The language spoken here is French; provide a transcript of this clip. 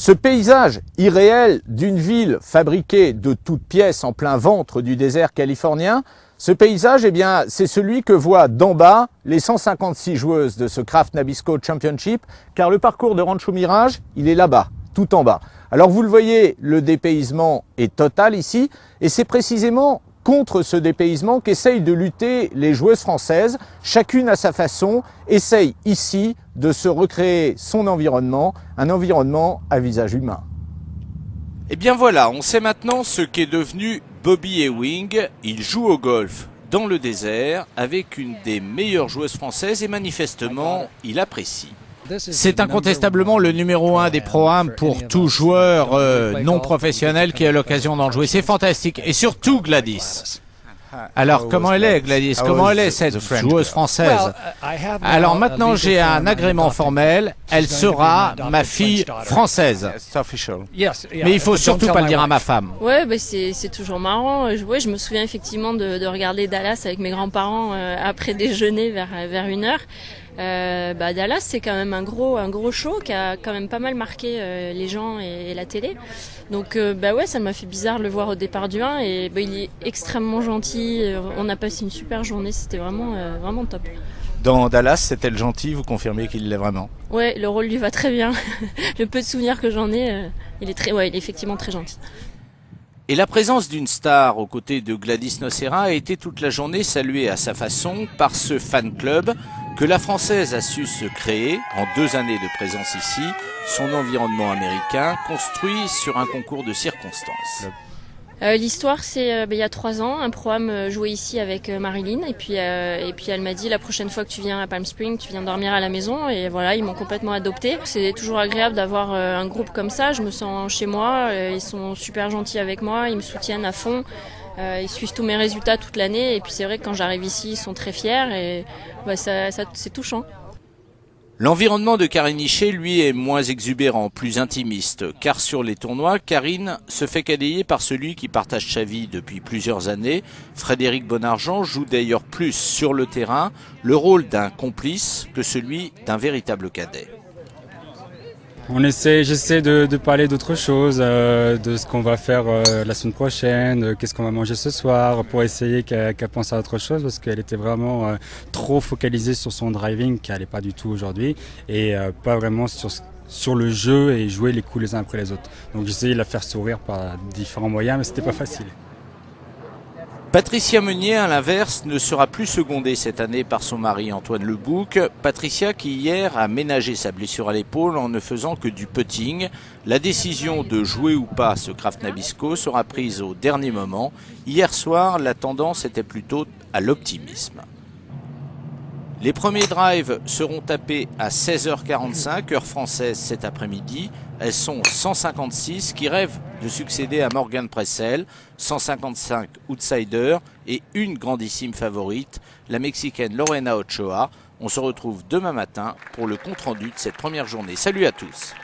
Ce paysage irréel d'une ville fabriquée de toutes pièces en plein ventre du désert californien, ce paysage, eh bien, c'est celui que voient d'en bas les 156 joueuses de ce Kraft Nabisco Championship, car le parcours de Rancho Mirage, il est là-bas, tout en bas. Alors vous le voyez, le dépaysement est total ici, et c'est précisément contre ce dépaysement qu'essayent de lutter les joueuses françaises, chacune à sa façon, essayent ici de se recréer son environnement, un environnement à visage humain. Et bien voilà, on sait maintenant ce qu'est devenu Bobby Ewing. Il joue au golf dans le désert avec une des meilleures joueuses françaises et manifestement, il apprécie. C'est incontestablement le numéro 1 des Pro-Am pour tout joueur non professionnel qui a l'occasion d'en jouer. C'est fantastique. Et surtout Gladys. Alors comment elle est Gladys? Comment elle est cette joueuse française? Alors maintenant j'ai un agrément formel. Elle sera ma fille française. Mais il faut surtout pas le dire à ma femme. Ouais, bah c'est toujours marrant. Je me souviens effectivement de regarder Dallas avec mes grands-parents après déjeuner vers 1h. Dallas, c'est quand même un gros show qui a quand même pas mal marqué les gens et la télé. Donc ouais, ça m'a fait bizarre de le voir au départ du 1 et il est extrêmement gentil. On a passé une super journée, c'était vraiment top. Dans Dallas, c'était le gentil, vous confirmez qu'il l'est vraiment? Ouais, le rôle lui va très bien. Le peu de souvenirs que j'en ai, il est effectivement très gentil. Et la présence d'une star aux côtés de Gladys Nocera a été toute la journée saluée à sa façon par ce fan club que la Française a su se créer en 2 années de présence ici, son environnement américain construit sur un concours de circonstances. L'histoire, c'est il y a 3 ans, un Pro-Am joué ici avec Marilyn et puis elle m'a dit la prochaine fois que tu viens à Palm Springs, tu viens dormir à la maison et voilà, ils m'ont complètement adoptée. C'est toujours agréable d'avoir un groupe comme ça, je me sens chez moi, ils sont super gentils avec moi, ils me soutiennent à fond. Ils suivent tous mes résultats toute l'année et puis c'est vrai que quand j'arrive ici, ils sont très fiers et c'est touchant. L'environnement de Karine Hichet, lui, est moins exubérant, plus intimiste, car sur les tournois, Karine se fait quadailler par celui qui partage sa vie depuis plusieurs années. Frédéric Bonargent joue d'ailleurs plus sur le terrain le rôle d'un complice que celui d'un véritable cadet. J'essaie de parler d'autre chose, de ce qu'on va faire la semaine prochaine, qu'est-ce qu'on va manger ce soir, pour essayer qu'elle pense à autre chose, parce qu'elle était vraiment trop focalisée sur son driving, qu'elle n'est pas du tout aujourd'hui, et pas vraiment sur le jeu et jouer les coups les uns après les autres. Donc j'essayais de la faire sourire par différents moyens, mais c'était pas facile. Patricia Meunier, à l'inverse, ne sera plus secondée cette année par son mari Antoine Lebouc. Patricia qui hier a ménagé sa blessure à l'épaule en ne faisant que du putting. La décision de jouer ou pas ce Kraft Nabisco sera prise au dernier moment. Hier soir, la tendance était plutôt à l'optimisme. Les premiers drives seront tapés à 16h45, heure française cet après-midi. Elles sont 156 qui rêvent de succéder à Morgan Pressel, 155 outsiders et une grandissime favorite, la Mexicaine Lorena Ochoa. On se retrouve demain matin pour le compte-rendu de cette première journée. Salut à tous!